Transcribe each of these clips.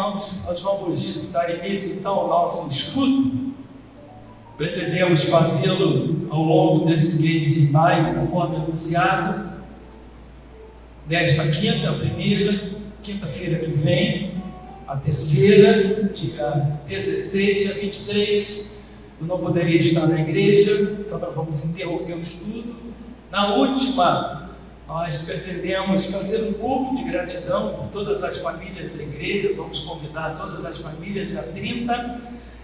irmãos, nós vamos dar início então ao nosso estudo. Pretendemos fazê-lo ao longo desse mês de maio, conforme anunciado, nesta quinta, a primeira, quinta-feira que vem, a terceira, dia 16, dia 23, eu não poderia estar na igreja, então nós vamos interromper o estudo. Na última, nós pretendemos fazer um culto de gratidão por todas as famílias da igreja, vamos convidar todas as famílias dia 30,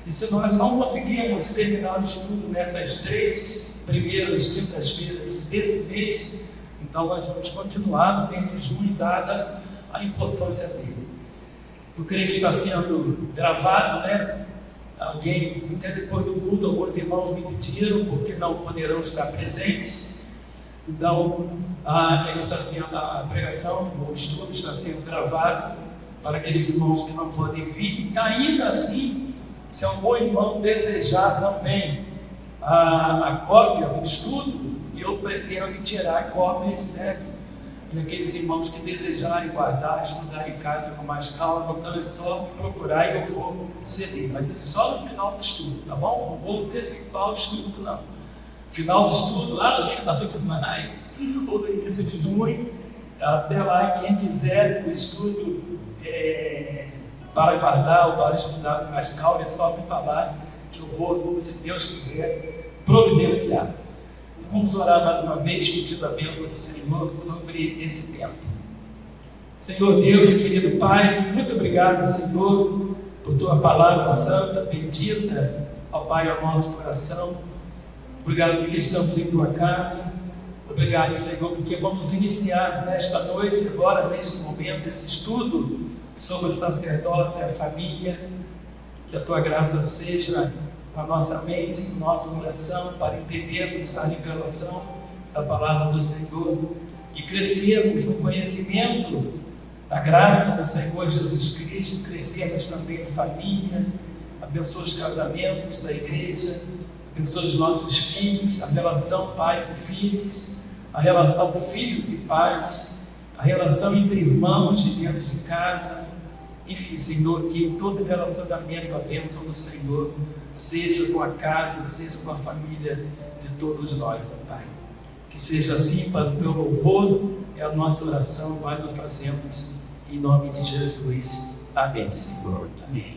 e se nós não conseguirmos terminar o estudo nessas 3 primeiras quintas-feiras desse mês, então nós vamos continuar no mês de junho, dada a importância dele. Eu creio que está sendo gravado, né? Alguém, até depois do culto, alguns irmãos me pediram, porque não poderão estar presentes. Então, a pregação, o estudo está sendo gravado para aqueles irmãos que não podem vir. E ainda assim, se algum irmão desejar também a cópia do estudo, eu pretendo tirar cópias, né? E aqueles irmãos que desejarem guardar, estudar em casa com mais calma, então é só me procurar e eu vou ceder. Mas é só no final do estudo, tá bom? Não vou antecipar o estudo, não. Final do estudo, lá no final de maio ou no início de junho, até lá, quem quiser o estudo para guardar ou para estudar com mais calma, é só me falar que eu vou, se Deus quiser, providenciar. Vamos orar mais uma vez, pedindo a bênção do Senhor sobre esse tempo. Senhor Deus, querido Pai, muito obrigado, Senhor, por Tua palavra santa, bendita, ó Pai, ao nosso coração. Obrigado porque estamos em Tua casa. Obrigado, Senhor, porque vamos iniciar nesta noite, agora, neste momento, esse estudo sobre o sacerdócio e a família. Que a Tua graça seja a nossa mente, a nossa oração, para entendermos a revelação da palavra do Senhor e crescermos no conhecimento da graça do Senhor Jesus Cristo, crescermos também em família, abençoa os casamentos da igreja, abençoa os nossos filhos, a relação pais e filhos, a relação filhos e pais, a relação entre irmãos de dentro de casa. Enfim, Senhor, que em todo relacionamento a bênção do Senhor seja com a casa, seja com a família de todos nós, ó Pai. Que seja assim para o Teu louvor, é a nossa oração, nós a fazemos em nome de Jesus. Amém, Senhor. Amém.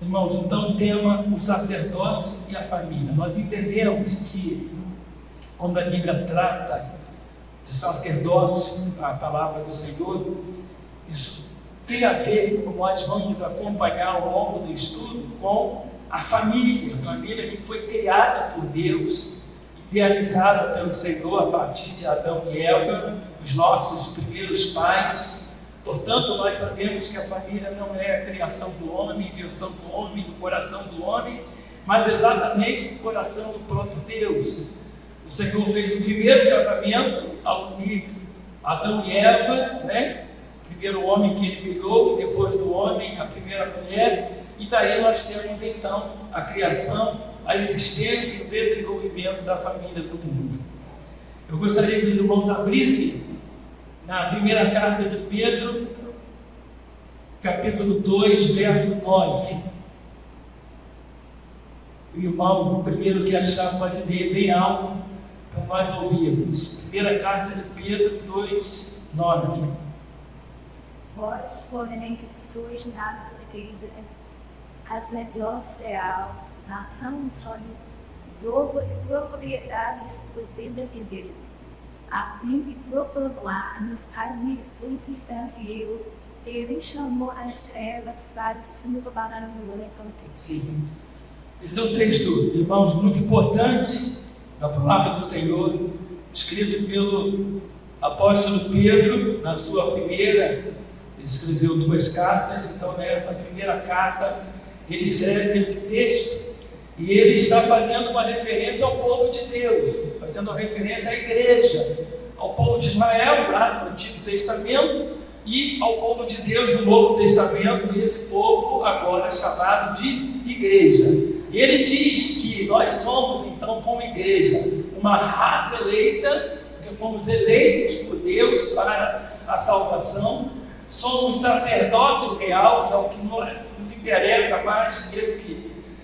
Irmãos, então o tema, o sacerdócio e a família. Nós entendemos que quando a Bíblia trata de sacerdócio, a palavra do Senhor, isso tem a ver, como nós vamos acompanhar ao longo do estudo, com a família que foi criada por Deus, idealizada pelo Senhor a partir de Adão e Eva, os nossos primeiros pais. Portanto, nós sabemos que a família não é a criação do homem, invenção do homem, do coração do homem, mas exatamente do coração do próprio Deus. O Senhor fez o primeiro casamento ao unir Adão e Eva, né? O primeiro homem que Ele criou, depois do homem, a primeira mulher, e daí nós temos então a criação, a existência e o desenvolvimento da família no mundo. Eu gostaria que os irmãos abrissem na primeira carta de Pedro, capítulo 2, verso 9. O irmão, o primeiro que achar, pode ler bem alto, para nós ouvirmos. Primeira carta de Pedro 2, 9. Vós, porém, que sois nada querida, hacedores da nação e propriedades protegidas de Deus, a fim de proclamar-nos as virtudes da fiel, Ele chamou as trevas para se para o glória. Sim. Esse é um texto, irmãos, muito importante da palavra do Senhor, escrito pelo apóstolo Pedro, na sua primeira, ele escreveu 2 cartas, então nessa primeira carta ele escreve esse texto e ele está fazendo uma referência ao povo de Deus, fazendo uma referência à igreja, ao povo de Israel lá no Antigo Testamento e ao povo de Deus no Novo Testamento, e esse povo agora é chamado de igreja. Ele diz que nós somos, então, como igreja, uma raça eleita porque fomos eleitos por Deus para a salvação, somos sacerdócio real, que é o que nos interessa mais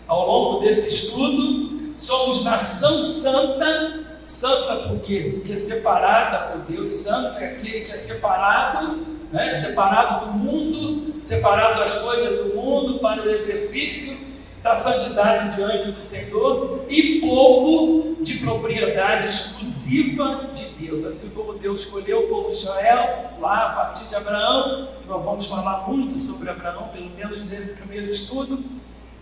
ao longo desse estudo, somos nação santa. Santa por quê? Porque separada por Deus. Santo é aquele que é separado, né? Separado do mundo, separado das coisas do mundo para o exercício da santidade diante do Senhor, e povo de propriedade exclusiva de Deus, assim como Deus escolheu o povo de Israel lá a partir de Abraão. Nós vamos falar muito sobre Abraão, pelo menos nesse primeiro estudo.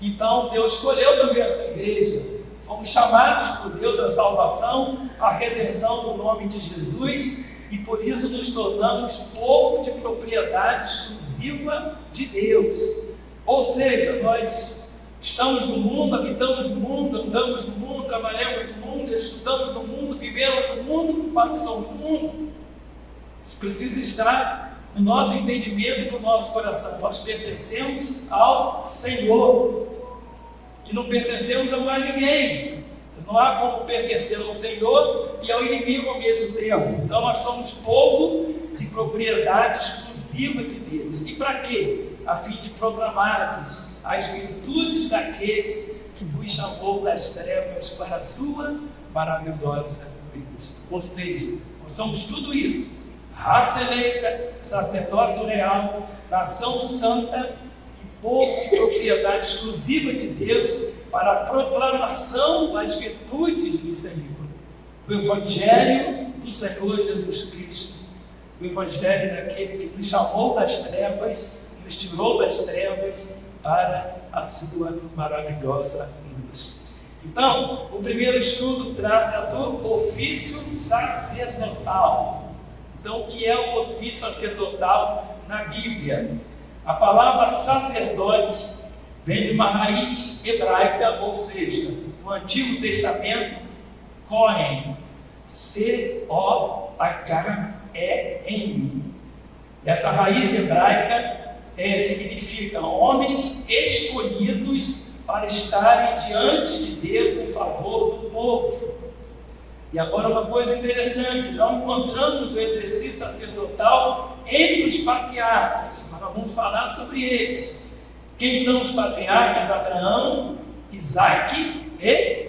Então Deus escolheu também a sua igreja. Fomos chamados por Deus à salvação, à redenção no nome de Jesus, e por isso nos tornamos povo de propriedade exclusiva de Deus. Ou seja, nós estamos no mundo, habitamos no mundo, andamos no mundo, trabalhamos no mundo, estudamos no mundo, vivemos no mundo, mas somos do mundo. Isso precisa estar no nosso entendimento e no nosso coração. Nós pertencemos ao Senhor e não pertencemos a mais ninguém. Não há como pertencer ao Senhor e ao inimigo ao mesmo tempo. Então nós somos povo de propriedade exclusiva de Deus. E para quê? A fim de proclamardes as virtudes daquele que vos chamou das trevas para a sua maravilhosa luz. Ou seja, nós somos tudo isso: raça eleita, sacerdócio real, nação santa e povo de propriedade exclusiva de Deus, para a proclamação das virtudes do Senhor, do Evangelho do Senhor Jesus Cristo, o Evangelho daquele que nos chamou das trevas, nos tirou das trevas para a sua maravilhosa luz. Então, o primeiro estudo trata do ofício sacerdotal. Então, o que é o ofício sacerdotal na Bíblia? A palavra sacerdote vem de uma raiz hebraica, ou seja, no Antigo Testamento, Cohen, C-O-H-E-N. Essa raiz hebraica significa homens escolhidos para estarem diante de Deus em favor do povo. E agora uma coisa interessante: nós encontramos o exercício sacerdotal entre os patriarcas, mas nós vamos falar sobre eles. Quem são os patriarcas? Abraão, Isaac e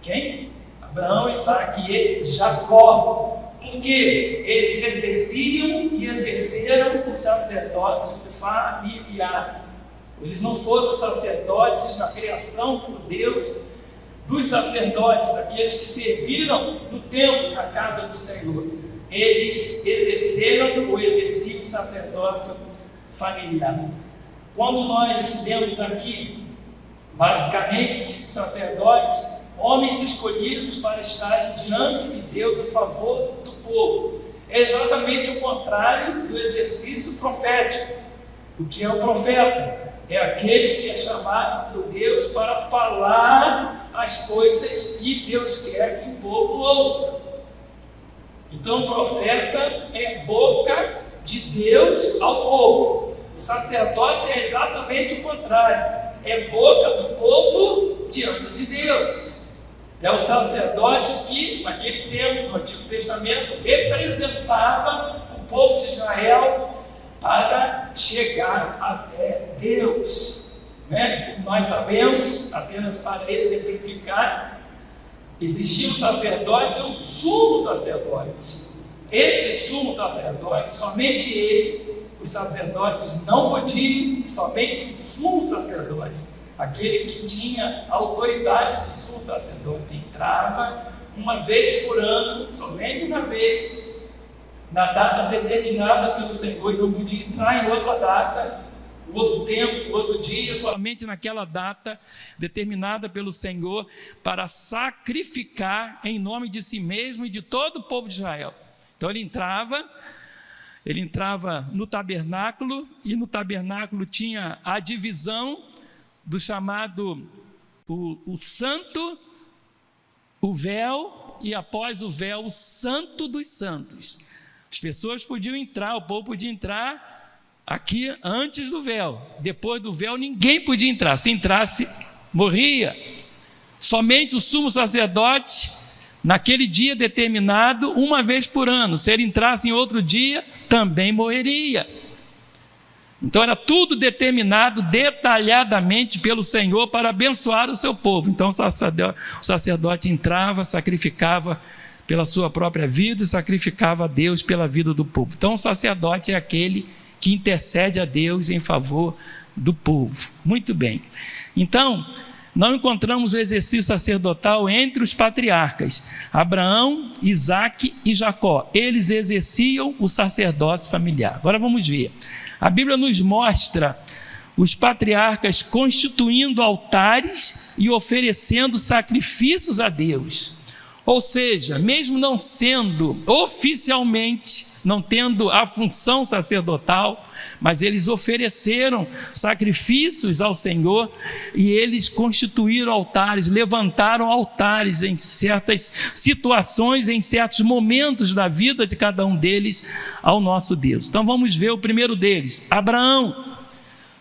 quem? Abraão, Isaac e Jacó. Porque eles exerciam e exerceram o sacerdócio familiar. Eles não foram sacerdotes na criação por Deus, dos sacerdotes, daqueles que serviram no templo, na casa do Senhor. Eles exerceram ou exerciam o sacerdócio familiar. Quando nós vemos aqui, basicamente, sacerdotes, homens escolhidos para estarem diante de Deus a favor do povo, é exatamente o contrário do exercício profético. O que é o profeta? É aquele que é chamado por Deus para falar as coisas que Deus quer que o povo ouça. Então, o profeta é boca de Deus ao povo. O sacerdote é exatamente o contrário, é boca do povo diante de Deus. É o sacerdote que, naquele tempo, no Antigo Testamento, representava o povo de Israel para chegar até Deus. Como nós sabemos, apenas para exemplificar, existia o sacerdote e o sumo sacerdote. Esse sumo sacerdote, somente ele, os sacerdotes não podiam, somente o sumo sacerdote, aquele que tinha a autoridade de sumo sacerdote, entrava uma vez por ano, somente uma vez, na data determinada pelo Senhor, e não podia entrar em outra data, outro tempo, outro dia, somente naquela data determinada pelo Senhor, para sacrificar em nome de si mesmo e de todo o povo de Israel. Então ele entrava no tabernáculo, e no tabernáculo tinha a divisão do chamado o santo, o véu, e após o véu, o santo dos santos. As pessoas podiam entrar, o povo podia entrar aqui antes do véu. Depois do véu ninguém podia entrar. Se entrasse, morria. Somente o sumo sacerdote, naquele dia determinado, uma vez por ano. Se ele entrasse em outro dia, também morreria. Então era tudo determinado detalhadamente pelo Senhor para abençoar o seu povo. Então o sacerdote entrava, sacrificava pela sua própria vida e sacrificava a Deus pela vida do povo. Então o sacerdote é aquele que intercede a Deus em favor do povo. Muito bem. Então, não encontramos o exercício sacerdotal entre os patriarcas, Abraão, Isaque e Jacó. Eles exerciam o sacerdócio familiar. Agora vamos ver. A Bíblia nos mostra os patriarcas constituindo altares e oferecendo sacrifícios a Deus. Ou seja, mesmo não sendo oficialmente, não tendo a função sacerdotal, mas eles ofereceram sacrifícios ao Senhor e eles constituíram altares, levantaram altares em certas situações, em certos momentos da vida de cada um deles ao nosso Deus. Então vamos ver o primeiro deles, Abraão.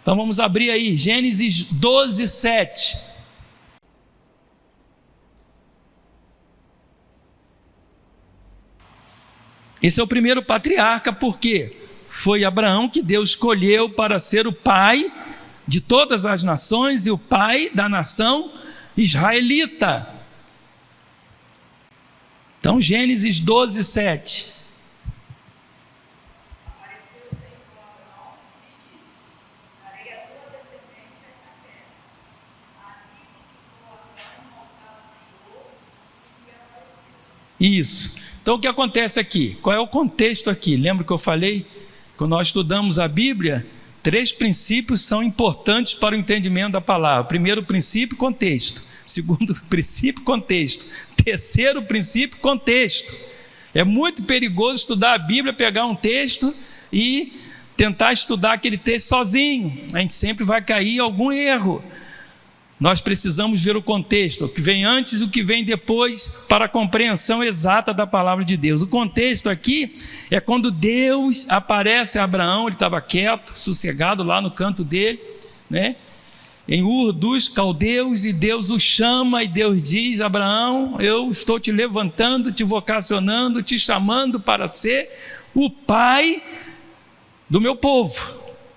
Então vamos abrir aí, Gênesis 12, 7. Esse é o primeiro patriarca, porque foi Abraão que Deus escolheu para ser o pai de todas as nações e o pai da nação israelita. Então, Gênesis 12, 7. Apareceu o Senhor a Abraão e disse: darei a tua descendência esta terra. Ali ficou Abraão um altar ao Senhor e lhe apareceu. Isso. Então o que acontece aqui? Qual é o contexto aqui? Lembra que eu falei? Quando nós estudamos a Bíblia, 3 princípios são importantes para o entendimento da palavra. Primeiro princípio, contexto. Segundo princípio, contexto. Terceiro princípio, contexto. É muito perigoso estudar a Bíblia, pegar um texto e tentar estudar aquele texto sozinho. A gente sempre vai cair em algum erro. Nós precisamos ver o contexto, o que vem antes e o que vem depois, para a compreensão exata da palavra de Deus. O contexto aqui é quando Deus aparece a Abraão, ele estava quieto, sossegado lá no canto dele, né? Em Ur dos Caldeus, e Deus o chama, e Deus diz: Abraão, eu estou te levantando, te vocacionando, te chamando para ser o pai do meu povo,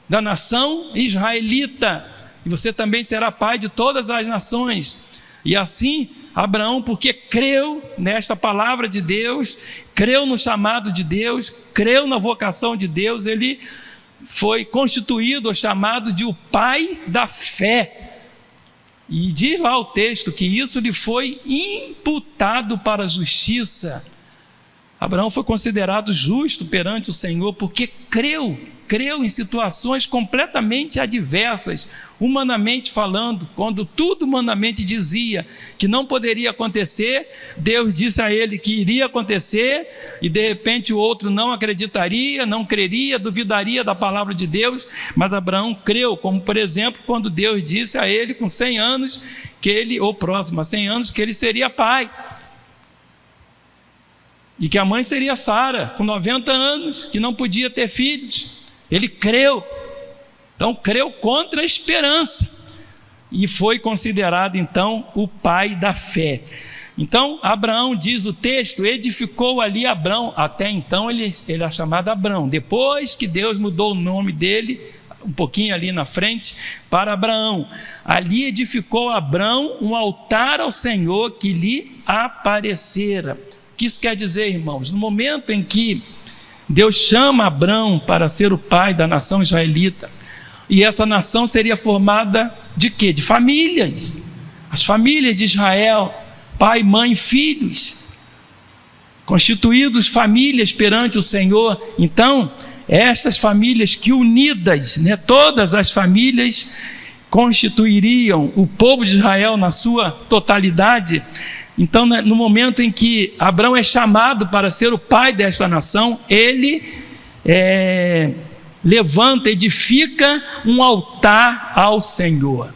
da nação israelita. E você também será pai de todas as nações. E assim, Abraão, porque creu nesta palavra de Deus, creu no chamado de Deus, creu na vocação de Deus, ele foi constituído ou chamado de o pai da fé. E diz lá o texto que isso lhe foi imputado para a justiça. Abraão foi considerado justo perante o Senhor porque creu em situações completamente adversas, humanamente falando. Quando tudo humanamente dizia que não poderia acontecer, Deus disse a ele que iria acontecer, e de repente o outro não acreditaria, não creria, duvidaria da palavra de Deus, mas Abraão creu, como por exemplo, quando Deus disse a ele com 100 anos, que ele, ou próximo a 100 anos, que ele seria pai, e que a mãe seria Sara, com 90 anos, que não podia ter filhos. Ele creu, então creu contra a esperança, e foi considerado então o pai da fé. Então Abraão, diz o texto, edificou ali Abrão. Até então ele era chamado Abrão, depois que Deus mudou o nome dele, um pouquinho ali na frente, para Abraão. Ali edificou Abrão um altar ao Senhor que lhe aparecera. O que isso quer dizer, irmãos? No momento em que Deus chama Abrão para ser o pai da nação israelita, e essa nação seria formada de quê? De famílias, as famílias de Israel, pai, mãe, filhos, constituídos famílias perante o Senhor. Então, estas famílias que unidas, né, todas as famílias constituiriam o povo de Israel na sua totalidade. Então, no momento em que Abrão é chamado para ser o pai desta nação, ele levanta, edifica um altar ao Senhor.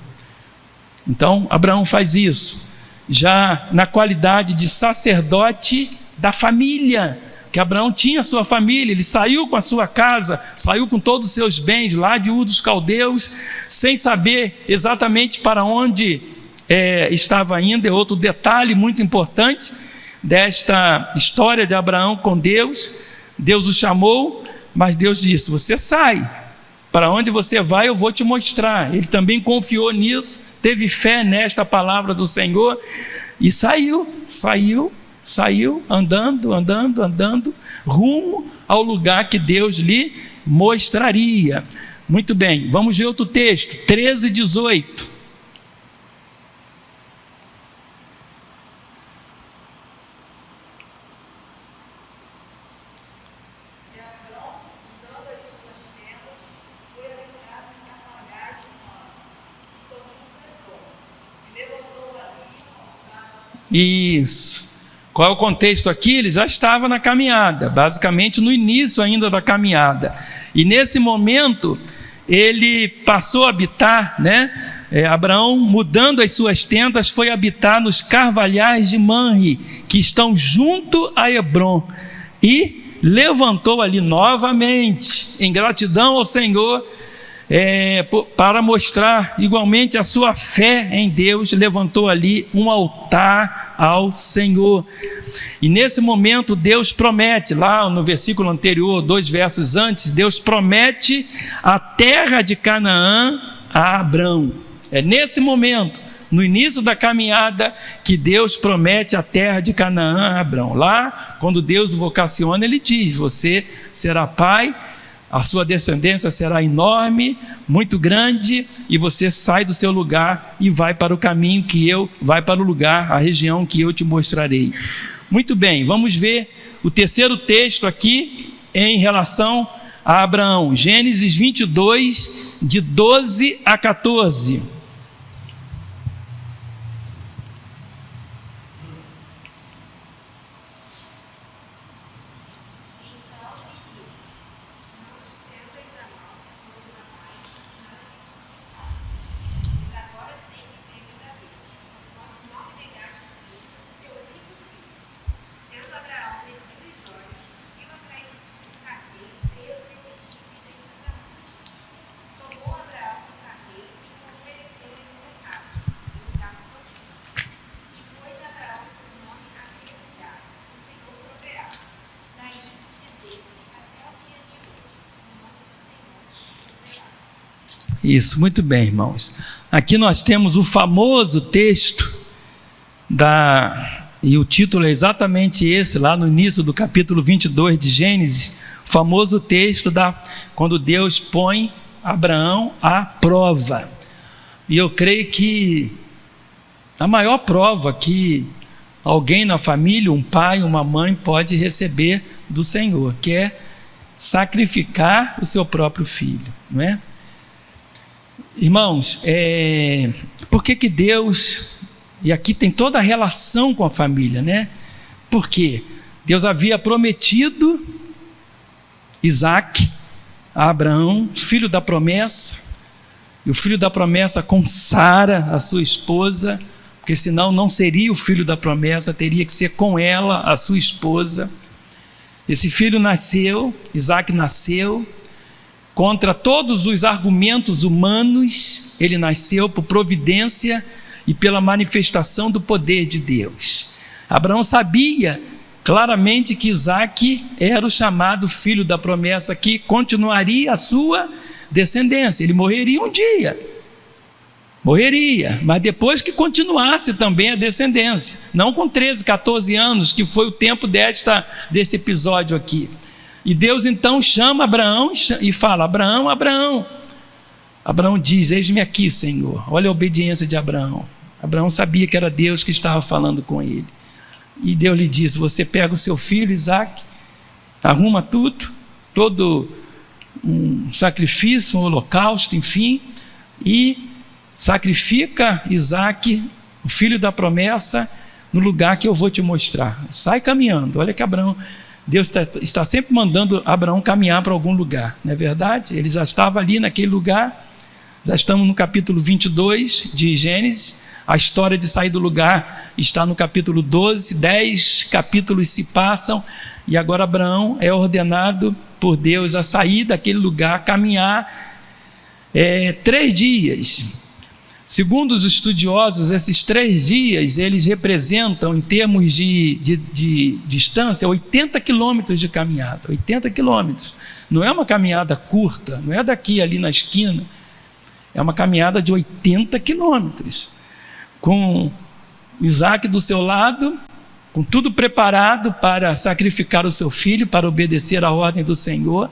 Então, Abraão faz isso, já na qualidade de sacerdote da família, que Abraão tinha sua família. Ele saiu com a sua casa, saiu com todos os seus bens lá de Ur dos Caldeus, sem saber exatamente para onde estava indo. É outro detalhe muito importante. desta história de Abraão com Deus. Deus o chamou, mas Deus disse: você sai, para onde você vai eu vou te mostrar. Ele também confiou nisso, teve fé nesta palavra do Senhor e saiu andando rumo ao lugar que Deus lhe mostraria. Muito bem, vamos ver outro texto, 13:18. Isso. Qual é o contexto aqui? Ele já estava na caminhada, basicamente no início ainda da caminhada. E nesse momento, ele passou a habitar, Abraão, mudando as suas tendas, foi habitar nos carvalhais de Manre, que estão junto a Hebrom, e levantou ali novamente, em gratidão ao Senhor, para mostrar igualmente a sua fé em Deus, levantou ali um altar ao Senhor. E nesse momento Deus promete, lá no versículo anterior, 2 versos antes, Deus promete a terra de Canaã a Abrão. É nesse momento, no início da caminhada, que Deus promete a terra de Canaã a Abrão. Lá, quando Deus o vocaciona, ele diz: você será pai, a sua descendência será enorme, muito grande, e você sai do seu lugar e vai para o caminho vai para o lugar, a região que eu te mostrarei. Muito bem, vamos ver o terceiro texto aqui em relação a Abraão, Gênesis 22, de 12 a 14. Isso, muito bem, irmãos. Aqui nós temos o famoso texto e o título é exatamente esse, lá no início do capítulo 22 de Gênesis, o famoso texto quando Deus põe Abraão à prova. E eu creio que a maior prova que alguém na família, um pai, uma mãe, pode receber do Senhor, que é sacrificar o seu próprio filho, não é? Irmãos, por que Deus, e aqui tem toda a relação com a família, Porque Deus havia prometido Isaac a Abraão, filho da promessa, e o filho da promessa com Sara, a sua esposa, porque senão não seria o filho da promessa, teria que ser com ela, a sua esposa. Esse filho nasceu, Isaac nasceu, contra todos os argumentos humanos, ele nasceu por providência e pela manifestação do poder de Deus. Abraão sabia claramente que Isaac era o chamado filho da promessa, que continuaria a sua descendência. Ele morreria um dia, mas depois que continuasse também a descendência, não com 13, 14 anos, que foi o tempo desse episódio aqui. E Deus então chama Abraão e fala: Abraão, Abraão. Abraão diz: eis-me aqui, Senhor. Olha a obediência de Abraão. Abraão sabia que era Deus que estava falando com ele. E Deus lhe disse: você pega o seu filho Isaac, arruma todo um sacrifício, um holocausto, enfim, e sacrifica Isaac, o filho da promessa, no lugar que eu vou te mostrar. Sai caminhando. Olha que Deus está sempre mandando Abraão caminhar para algum lugar, não é verdade? Ele já estava ali naquele lugar. Já estamos no capítulo 22 de Gênesis. A história de sair do lugar está no capítulo 12, 10 capítulos se passam, e agora Abraão é ordenado por Deus a sair daquele lugar, caminhar 3 dias. Segundo os estudiosos, esses 3 dias, eles representam, em termos de distância, 80 quilômetros de caminhada. 80 quilômetros. Não é uma caminhada curta, não é daqui ali na esquina. É uma caminhada de 80 quilômetros. Com Isaac do seu lado, com tudo preparado para sacrificar o seu filho, para obedecer à ordem do Senhor.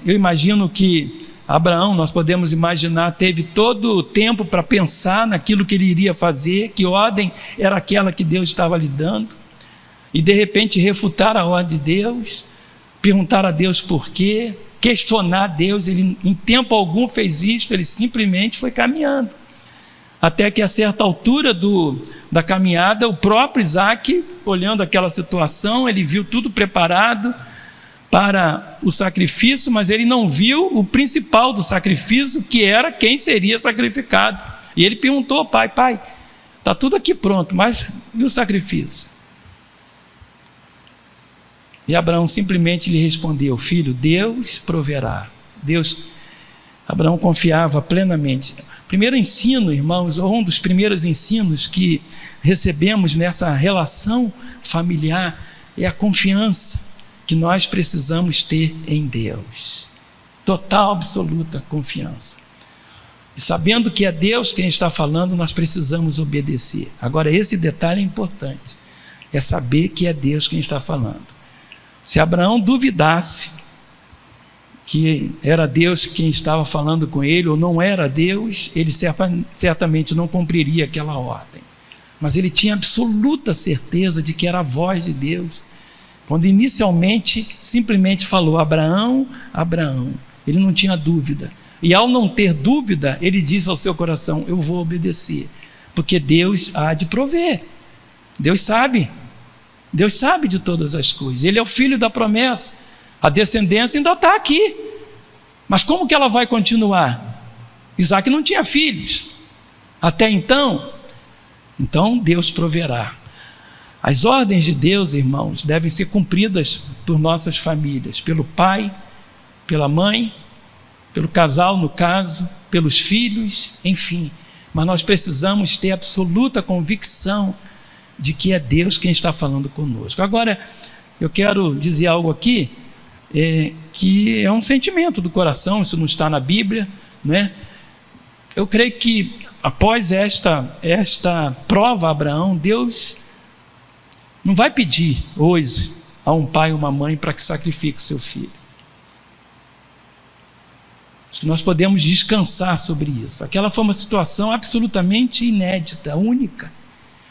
Eu imagino que Abraão, nós podemos imaginar, teve todo o tempo para pensar naquilo que ele iria fazer, que ordem era aquela que Deus estava lhe dando, e de repente refutar a ordem de Deus, perguntar a Deus por quê, questionar Deus. Ele em tempo algum fez isto, ele simplesmente foi caminhando, até que a certa altura da caminhada, o próprio Isaac, olhando aquela situação, ele viu tudo preparado para o sacrifício, mas ele não viu o principal do sacrifício, que era quem seria sacrificado. E ele perguntou ao pai: pai, está tudo aqui pronto, mas e o sacrifício? E Abraão simplesmente lhe respondeu: filho, Deus proverá. Abraão confiava plenamente. Primeiro ensino, irmãos, ou um dos primeiros ensinos que recebemos nessa relação familiar é a confiança que nós precisamos ter em Deus. Total, absoluta confiança. E sabendo que é Deus quem está falando, nós precisamos obedecer. Agora, esse detalhe é importante. É saber que é Deus quem está falando. Se Abraão duvidasse que era Deus quem estava falando com ele, ou não era Deus, ele certamente não cumpriria aquela ordem. Mas ele tinha absoluta certeza de que era a voz de Deus, quando inicialmente simplesmente falou: Abraão, Abraão. Ele não tinha dúvida. E ao não ter dúvida, ele disse ao seu coração: eu vou obedecer, porque Deus há de prover. Deus sabe de todas as coisas. Ele é o filho da promessa. A descendência ainda está aqui. Mas como que ela vai continuar? Isaac não tinha filhos até então. Então Deus proverá. As ordens de Deus, irmãos, devem ser cumpridas por nossas famílias, pelo pai, pela mãe, pelo casal, no caso, pelos filhos, enfim. Mas nós precisamos ter absoluta convicção de que é Deus quem está falando conosco. Agora, eu quero dizer algo aqui, que é um sentimento do coração, isso não está na Bíblia, né? Eu creio que após esta prova a Abraão, Deus não vai pedir hoje a um pai ou uma mãe para que sacrifique o seu filho. Acho que nós podemos descansar sobre isso. Aquela foi uma situação absolutamente inédita, única.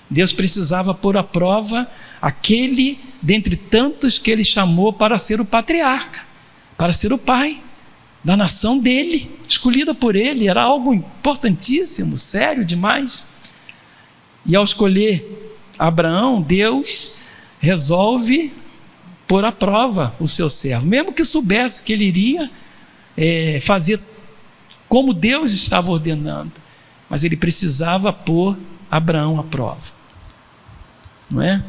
Deus precisava pôr à prova aquele dentre tantos que ele chamou para ser o patriarca, para ser o pai da nação dele, escolhida por ele. Era algo importantíssimo, sério demais. E ao escolher Abraão, Deus resolve pôr à prova o seu servo, mesmo que soubesse que ele iria fazer como Deus estava ordenando, mas ele precisava pôr Abraão à prova, não é?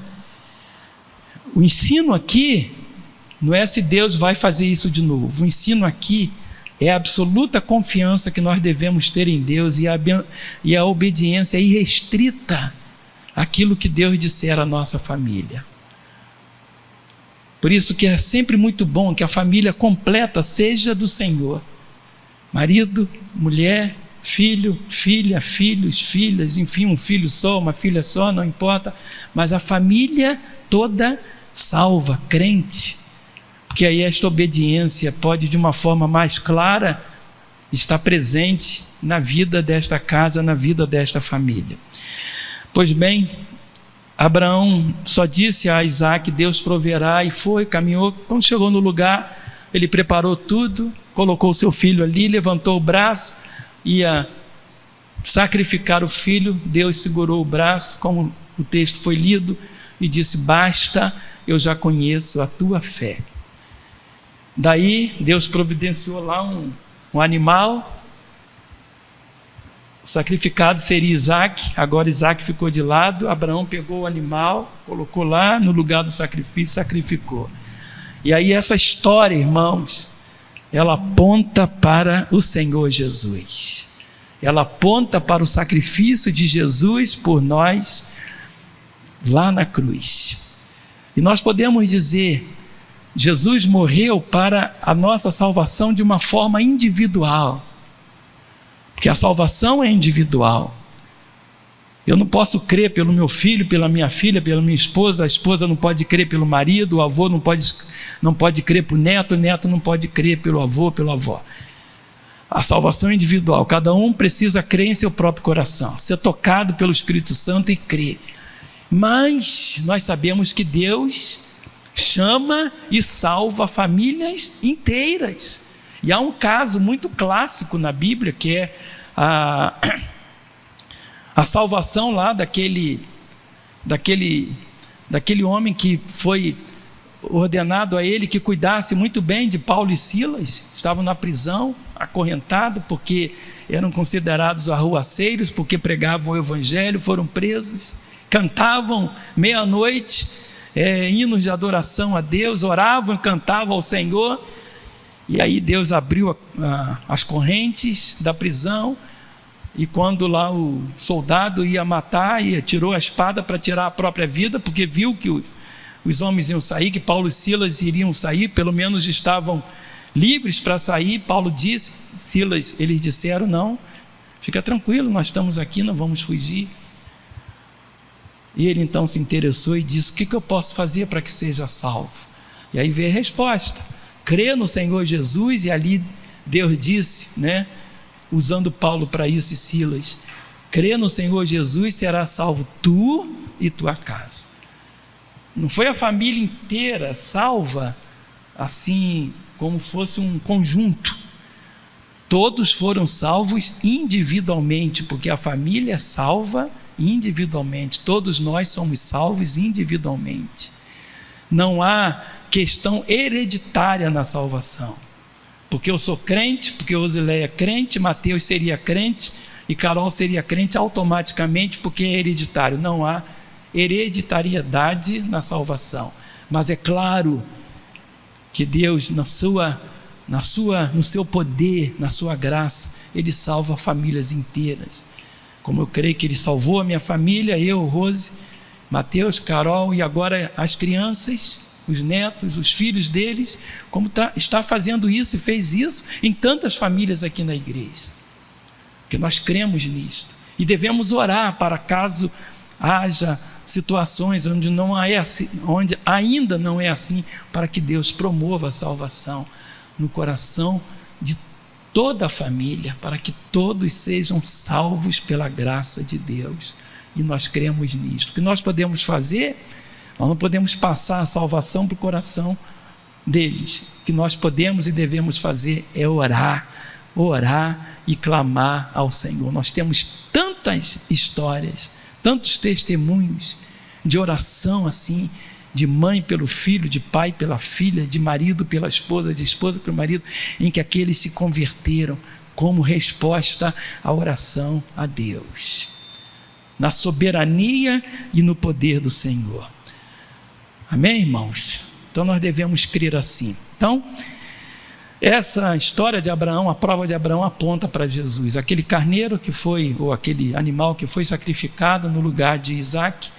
O ensino aqui não é se Deus vai fazer isso de novo. O ensino aqui é a absoluta confiança que nós devemos ter em Deus e a obediência irrestrita àquilo que Deus disser à nossa família. Por isso que é sempre muito bom que a família completa seja do Senhor. Marido, mulher, filho, filha, filhos, filhas, enfim, um filho só, uma filha só, não importa, mas a família toda salva, crente, porque aí esta obediência pode de uma forma mais clara estar presente na vida desta casa, na vida desta família. Pois bem, Abraão só disse a Isaac: Deus proverá, e foi, caminhou. Quando chegou no lugar, ele preparou tudo, colocou o seu filho ali, levantou o braço, ia sacrificar o filho. Deus segurou o braço, como o texto foi lido, e disse: basta, eu já conheço a tua fé. Daí Deus providenciou lá um animal. O sacrificado seria Isaac. Agora Isaac ficou de lado. Abraão pegou o animal, colocou lá no lugar do sacrifício, sacrificou. E aí essa história, irmãos, ela aponta para o Senhor Jesus. ela aponta para o sacrifício de Jesus por nós lá na cruz. E nós podemos dizer, Jesus morreu para a nossa salvação de uma forma individual, porque a salvação é individual. Eu não posso crer pelo meu filho, pela minha filha, pela minha esposa, a esposa não pode crer pelo marido, o avô não pode crer pelo neto, o neto não pode crer pelo avô, pela avó. A salvação é individual, cada um precisa crer em seu próprio coração, ser tocado pelo Espírito Santo e crer. Mas nós sabemos que Deus chama e salva famílias inteiras. E há um caso muito clássico na Bíblia, que é a salvação lá daquele homem que foi ordenado a ele que cuidasse muito bem de Paulo e Silas. Estavam na prisão, acorrentados, porque eram considerados arruaceiros, porque pregavam o evangelho, foram presos, cantavam meia-noite hinos de adoração a Deus, oravam, cantavam ao Senhor, e aí Deus abriu as correntes da prisão, e quando lá o soldado ia matar, tirou a espada para tirar a própria vida, porque viu que os homens iam sair, que Paulo e Silas iriam sair, pelo menos estavam livres para sair. Paulo disse, Silas, eles disseram, não, fica tranquilo, nós estamos aqui, não vamos fugir. E ele então se interessou e disse, o que eu posso fazer para que seja salvo? E aí veio a resposta, crê no Senhor Jesus. E ali Deus disse, usando Paulo para isso e Silas, crê no Senhor Jesus, será salvo tu e tua casa. Não foi a família inteira salva assim como fosse um conjunto. Todos foram salvos individualmente, porque a família é salva individualmente. Todos nós somos salvos individualmente. Não há questão hereditária na salvação. Porque eu sou crente, porque Osileia é crente, Mateus seria crente e Carol seria crente automaticamente, porque é hereditário. Não há hereditariedade na salvação. Mas é claro que Deus, no seu poder, na sua graça, Ele salva famílias inteiras. Como eu creio que Ele salvou a minha família, eu, Rose, Mateus, Carol e agora as crianças, os netos, os filhos deles, como está fazendo isso e fez isso em tantas famílias aqui na igreja. Porque nós cremos nisto. E devemos orar para caso haja situações onde ainda não é assim, para que Deus promova a salvação no coração de toda a família, para que todos sejam salvos pela graça de Deus. E nós cremos nisto. O que nós podemos fazer, nós não podemos passar a salvação para o coração deles. O que nós podemos e devemos fazer é orar e clamar ao Senhor. Nós temos tantas histórias, tantos testemunhos de oração assim, de mãe pelo filho, de pai pela filha, de marido pela esposa, de esposa pelo marido, em que aqueles se converteram como resposta à oração a Deus, na soberania e no poder do Senhor. Amém, irmãos? Então nós devemos crer assim. Então, essa história de Abraão, a prova de Abraão aponta para Jesus. Aquele carneiro que foi, ou aquele animal que foi sacrificado no lugar de Isaac,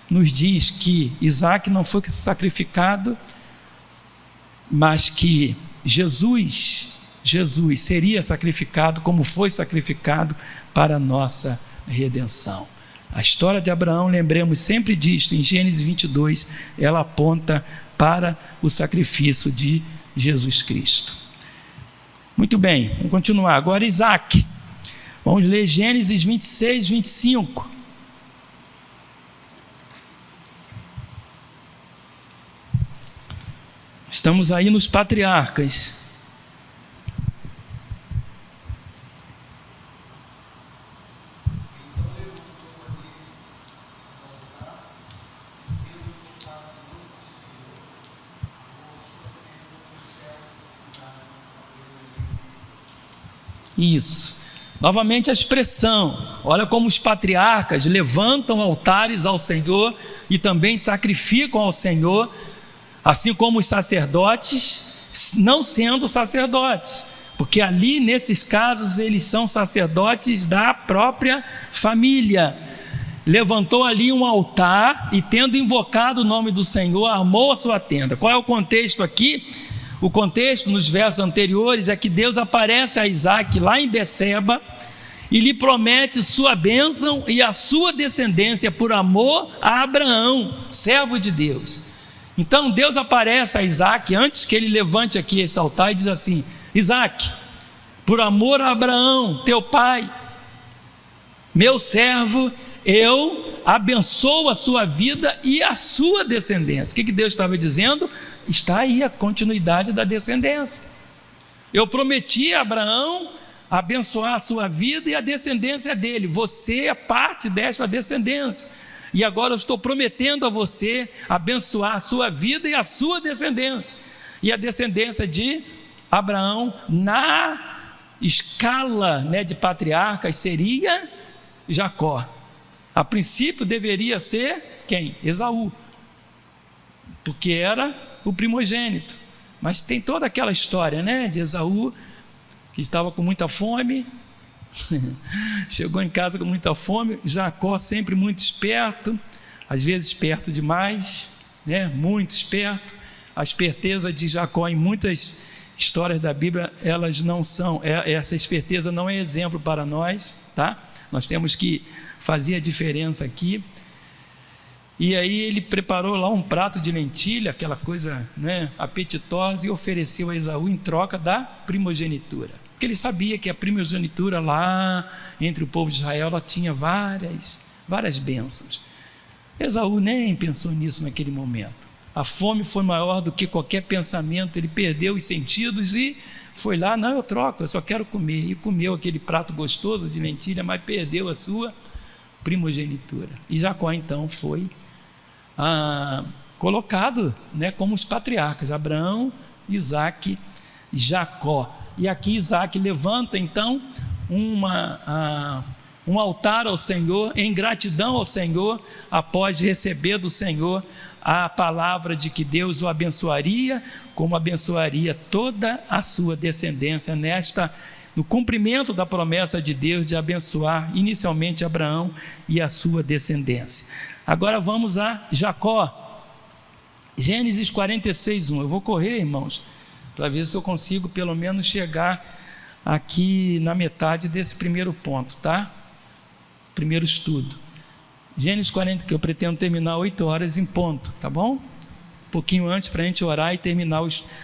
nos diz que Isaac não foi sacrificado, mas que Jesus seria sacrificado como foi sacrificado para a nossa redenção. A história de Abraão, lembremos sempre disto, em Gênesis 22, ela aponta para o sacrifício de Jesus Cristo. Muito bem, vamos continuar. Agora Isaac. Vamos ler Gênesis 26, 25. Estamos aí nos patriarcas. Isso. Novamente a expressão. Olha como os patriarcas levantam altares ao Senhor e também sacrificam ao Senhor, assim como os sacerdotes, não sendo sacerdotes, porque ali, nesses casos, eles são sacerdotes da própria família. Levantou ali um altar e, tendo invocado o nome do Senhor, armou a sua tenda. Qual é o contexto aqui? O contexto nos versos anteriores é que Deus aparece a Isaac lá em Beceba e lhe promete sua bênção e a sua descendência por amor a Abraão, servo de Deus. Então Deus aparece a Isaac antes que ele levante aqui esse altar e diz assim: Isaac, por amor a Abraão, teu pai, meu servo, eu abençoo a sua vida e a sua descendência. O que Deus estava dizendo? Está aí a continuidade da descendência. Eu prometi a Abraão abençoar a sua vida e a descendência dele. Você é parte desta descendência. E agora eu estou prometendo a você abençoar a sua vida e a sua descendência. E a descendência de Abraão, na escala, de patriarcas, seria Jacó. A princípio deveria ser quem? Esaú, porque era o primogênito. Mas tem toda aquela história, de Esaú, que estava com muita fome, chegou em casa com muita fome. Jacó sempre muito esperto, às vezes esperto demais, muito esperto. A esperteza de Jacó em muitas histórias da Bíblia, elas não são, essa esperteza não é exemplo para nós, tá? Nós temos que fazer a diferença aqui. E aí ele preparou lá um prato de lentilha, aquela coisa apetitosa, e ofereceu a Esaú em troca da primogenitura, porque ele sabia que a primogenitura lá entre o povo de Israel, ela tinha várias bênçãos. Esaú nem pensou nisso naquele momento. A fome foi maior do que qualquer pensamento, ele perdeu os sentidos e foi lá: não, eu troco, eu só quero comer. E comeu aquele prato gostoso de lentilha, mas perdeu a sua primogenitura. E Jacó então foi colocado como os patriarcas: Abraão, Isaque, Jacó. E aqui Isaque levanta então um altar ao Senhor, em gratidão ao Senhor, após receber do Senhor a palavra de que Deus o abençoaria, como abençoaria toda a sua descendência, no cumprimento da promessa de Deus de abençoar inicialmente Abraão e a sua descendência. Agora vamos a Jacó, Gênesis 46:1. Eu vou correr, irmãos, para ver se eu consigo pelo menos chegar aqui na metade desse primeiro ponto, tá? Primeiro estudo. Gênesis 40, que eu pretendo terminar 8 horas em ponto, tá bom? Um pouquinho antes para a gente orar e terminar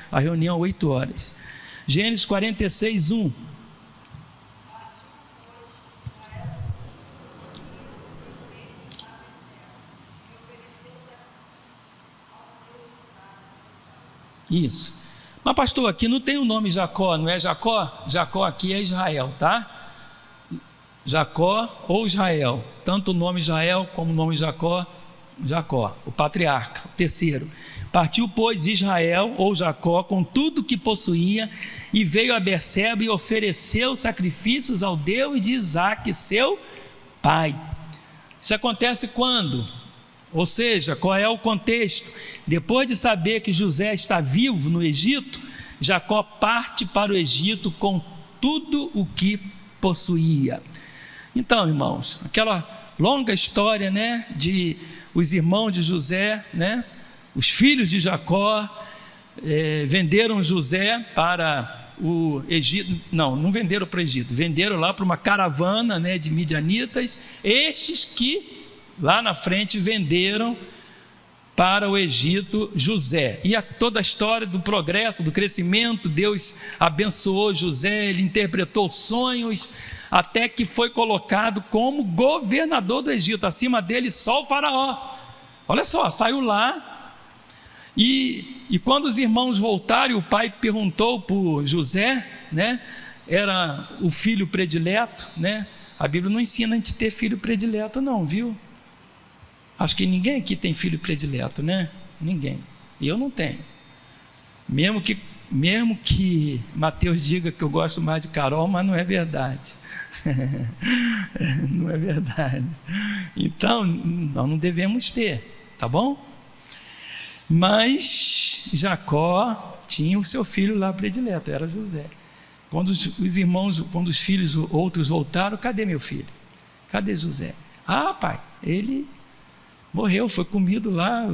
a reunião 8 horas. Gênesis 46:1. Isso. Mas pastor, aqui não tem o nome Jacó, não é Jacó? Jacó aqui é Israel, tá? Jacó ou Israel, tanto o nome Israel como o nome Jacó, o patriarca, o terceiro. Partiu, pois, Israel ou Jacó com tudo que possuía e veio a Beceba e ofereceu sacrifícios ao Deus de Isaque, seu pai. Isso acontece quando? Ou seja, qual é o contexto? Depois de saber que José está vivo no Egito, Jacó parte para o Egito com tudo o que possuía. Então, irmãos, aquela longa história, de os irmãos de José, os filhos de Jacó, venderam José para o Egito. Não venderam para o Egito, venderam lá para uma caravana, de midianitas, estes que lá na frente venderam para o Egito José. E toda a história do progresso, do crescimento, Deus abençoou José, ele interpretou sonhos, até que foi colocado como governador do Egito, acima dele só o faraó. Olha só, saiu lá, e quando os irmãos voltaram, o pai perguntou por José, era o filho predileto, a Bíblia não ensina a gente ter filho predileto não, viu? Acho que ninguém aqui tem filho predileto, Ninguém. Eu não tenho. Mesmo que Mateus diga que eu gosto mais de Carol, mas não é verdade. Não é verdade. Então, nós não devemos ter, tá bom? Mas Jacó tinha o seu filho lá predileto, era José. Quando os irmãos, quando os filhos outros voltaram, cadê meu filho? Cadê José? Ah, pai, ele morreu, foi comido lá,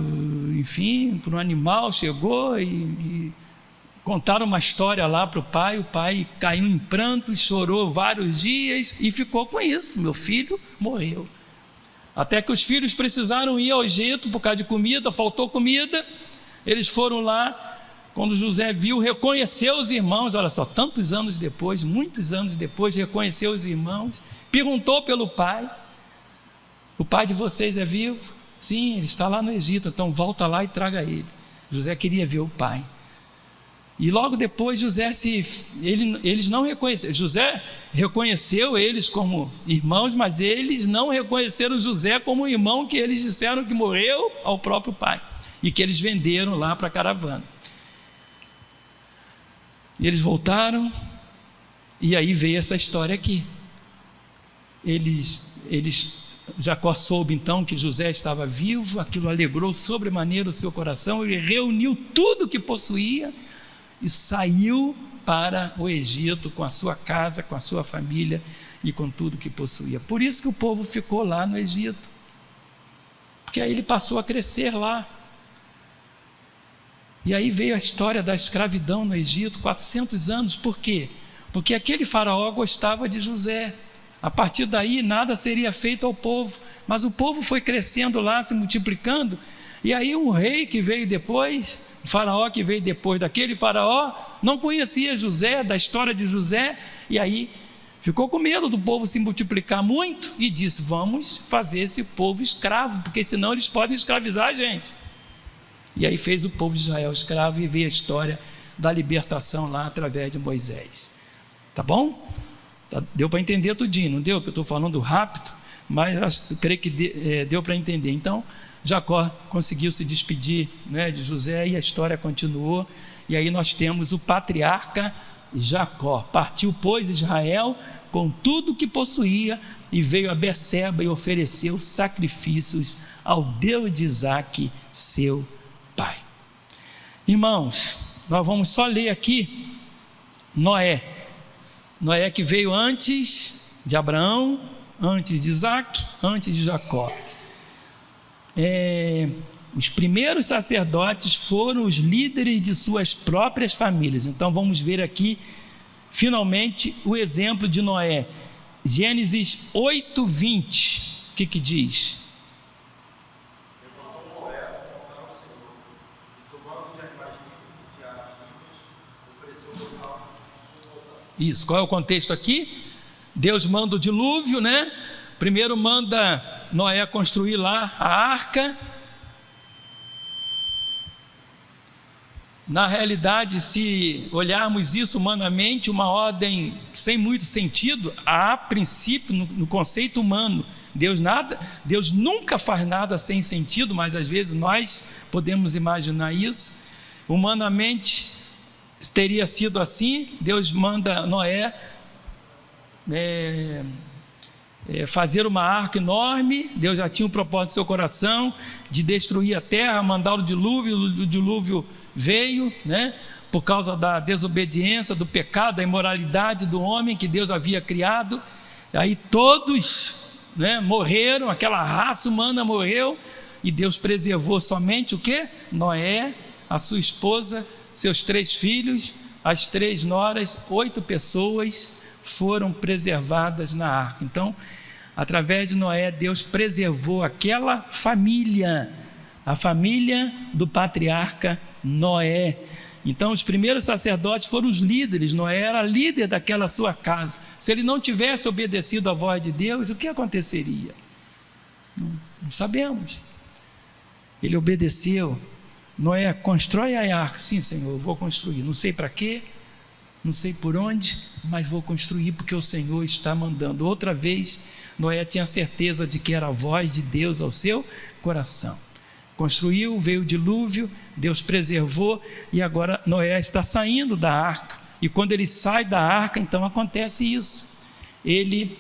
enfim, por um animal, chegou e contaram uma história lá para o pai caiu em pranto, chorou vários dias e ficou com isso, meu filho morreu. Até que os filhos precisaram ir ao Egito por causa de comida, faltou comida, eles foram lá, quando José viu, reconheceu os irmãos, olha só, tantos anos depois, muitos anos depois, reconheceu os irmãos, perguntou pelo pai, o pai de vocês é vivo? Sim, ele está lá no Egito, então volta lá e traga ele. José queria ver o pai. E logo depois eles não reconheceram, José reconheceu eles como irmãos, mas eles não reconheceram José como o irmão que eles disseram que morreu ao próprio pai, e que eles venderam lá para a caravana. E eles voltaram, e aí veio essa história aqui. Jacó soube então que José estava vivo, aquilo alegrou sobremaneira o seu coração, ele reuniu tudo que possuía e saiu para o Egito com a sua casa, com a sua família e com tudo que possuía. Por isso que o povo ficou lá no Egito, porque aí ele passou a crescer lá. E aí veio a história da escravidão no Egito, 400 anos, por quê? Porque aquele faraó gostava de José. A partir daí nada seria feito ao povo, mas o povo foi crescendo lá, se multiplicando, e aí um rei que veio depois, o faraó que veio depois daquele faraó, não conhecia José, da história de José, e aí ficou com medo do povo se multiplicar muito, e disse, vamos fazer esse povo escravo, porque senão eles podem escravizar a gente. E aí fez o povo de Israel escravo, e veio a história da libertação lá através de Moisés. Tá bom? Deu para entender tudinho, não deu? Que eu estou falando rápido, mas eu creio que deu para entender. Então, Jacó conseguiu se despedir, né, de José, e a história continuou, e aí nós temos o patriarca Jacó. Partiu, pois, Israel com tudo que possuía, e veio a Berseba e ofereceu sacrifícios ao Deus de Isaque, seu pai. Irmãos, nós vamos só ler aqui Noé que veio antes de Abraão, antes de Isaque, antes de Jacó. Os primeiros sacerdotes foram os líderes de suas próprias famílias. Então vamos ver aqui finalmente o exemplo de Noé. Gênesis 8:20, o que diz? Isso, qual é o contexto aqui? Deus manda o dilúvio, né? Primeiro manda Noé construir lá a arca. Na realidade, se olharmos isso humanamente, uma ordem sem muito sentido, a princípio, no conceito humano, Deus nunca faz nada sem sentido, mas às vezes nós podemos imaginar isso. Humanamente, teria sido assim. Deus manda Noé fazer uma arca enorme. Deus já tinha um propósito no seu coração de destruir a terra, mandar o dilúvio veio, né, por causa da desobediência, do pecado, da imoralidade do homem que Deus havia criado. Aí todos, né, morreram, aquela raça humana morreu, e Deus preservou somente o quê? Noé, a sua esposa, seus 3 filhos, as 3 noras, 8 pessoas foram preservadas na arca. Então, através de Noé, Deus preservou aquela família, a família do patriarca Noé. Então, os primeiros sacerdotes foram os líderes. Noé era líder daquela sua casa. Se ele não tivesse obedecido à voz de Deus, o que aconteceria? Não sabemos. Ele obedeceu. Noé, constrói a arca. Sim, Senhor, eu vou construir. Não sei para quê, não sei por onde, mas vou construir porque o Senhor está mandando. Outra vez, Noé tinha certeza de que era a voz de Deus ao seu coração. Construiu, veio o dilúvio, Deus preservou, e agora Noé está saindo da arca. E quando ele sai da arca, então acontece isso. Ele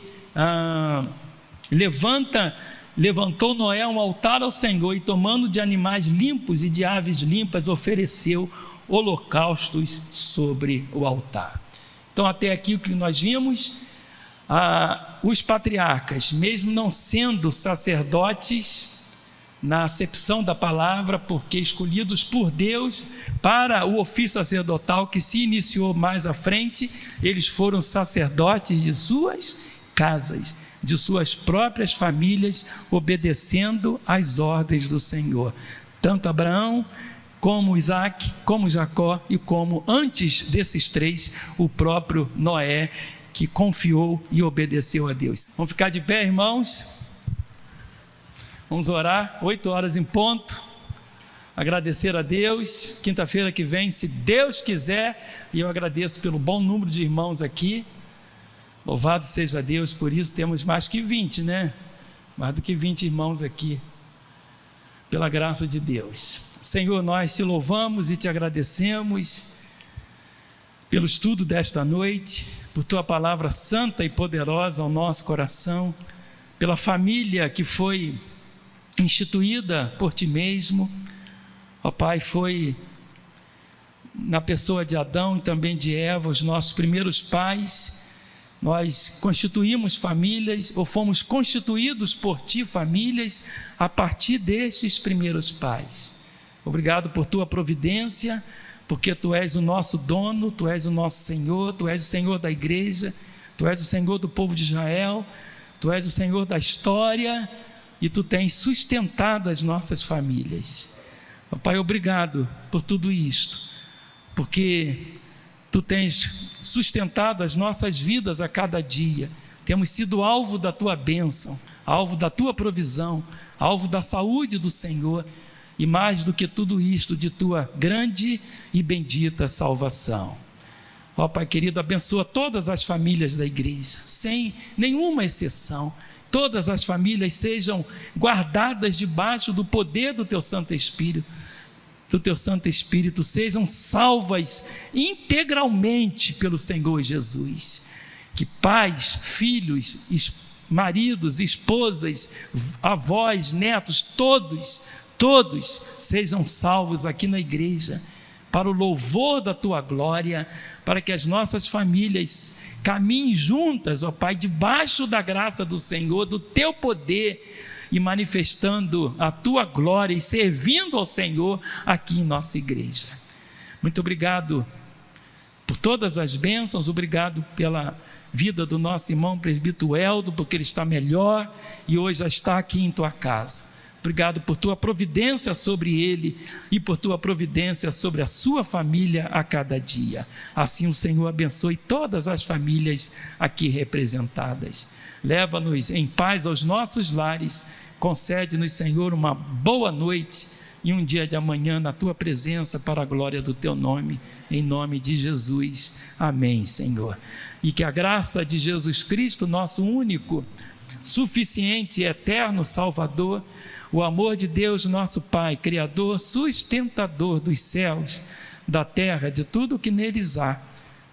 levantou Noé um altar ao Senhor, e tomando de animais limpos e de aves limpas, ofereceu holocaustos sobre o altar. Então, até aqui o que nós vimos, os patriarcas, mesmo não sendo sacerdotes na acepção da palavra, porque escolhidos por Deus para o ofício sacerdotal que se iniciou mais à frente, eles foram sacerdotes de suas casas, de suas próprias famílias, obedecendo às ordens do Senhor. Tanto Abraão, como Isaac, como Jacó e como, antes desses três, o próprio Noé, que confiou e obedeceu a Deus. Vamos ficar de pé, irmãos? Vamos orar, 8 horas em ponto, agradecer a Deus. Quinta-feira que vem, se Deus quiser, e eu agradeço pelo bom número de irmãos aqui, louvado seja Deus por isso. Temos mais que 20, né? Mais do que 20 irmãos aqui, pela graça de Deus. Senhor, nós te louvamos e te agradecemos pelo estudo desta noite, por tua palavra santa e poderosa ao nosso coração, pela família que foi instituída por ti mesmo, ó Pai, foi na pessoa de Adão e também de Eva, os nossos primeiros pais. Nós constituímos famílias, ou fomos constituídos por ti famílias, a partir destes primeiros pais. Obrigado por tua providência, porque tu és o nosso dono, tu és o nosso Senhor, tu és o Senhor da igreja, tu és o Senhor do povo de Israel, tu és o Senhor da história, e tu tens sustentado as nossas famílias. Ó Pai, obrigado por tudo isto, porque tu tens sustentado as nossas vidas a cada dia. Temos sido alvo da tua bênção, alvo da tua provisão, alvo da saúde do Senhor, e mais do que tudo isto, de tua grande e bendita salvação. Ó Pai querido, abençoa todas as famílias da igreja, sem nenhuma exceção. Todas as famílias sejam guardadas debaixo do poder do teu Santo Espírito, sejam salvas integralmente pelo Senhor Jesus. Que pais, filhos, maridos, esposas, avós, netos, todos sejam salvos aqui na igreja, para o louvor da tua glória, para que as nossas famílias caminhem juntas, ó Pai, debaixo da graça do Senhor, do teu poder, e manifestando a tua glória e servindo ao Senhor aqui em nossa igreja. Muito obrigado por todas as bênçãos, obrigado pela vida do nosso irmão presbítero Eldo, porque ele está melhor e hoje já está aqui em tua casa. Obrigado por tua providência sobre ele e por tua providência sobre a sua família a cada dia. Assim o Senhor abençoe todas as famílias aqui representadas. Leva-nos em paz aos nossos lares, concede-nos, Senhor, uma boa noite e um dia de amanhã na tua presença, para a glória do teu nome, em nome de Jesus. Amém, Senhor. E que a graça de Jesus Cristo, nosso único, suficiente e eterno Salvador, o amor de Deus, nosso Pai, Criador, sustentador dos céus, da terra, de tudo o que neles há,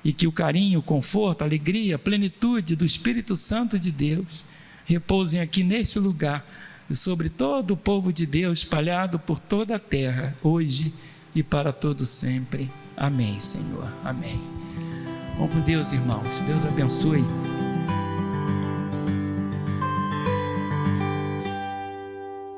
e que o carinho, o conforto, a alegria, a plenitude do Espírito Santo de Deus repousem aqui neste lugar e sobre todo o povo de Deus espalhado por toda a terra, hoje e para todo sempre. Amém, Senhor. Amém. Vamos com Deus, irmãos. Deus abençoe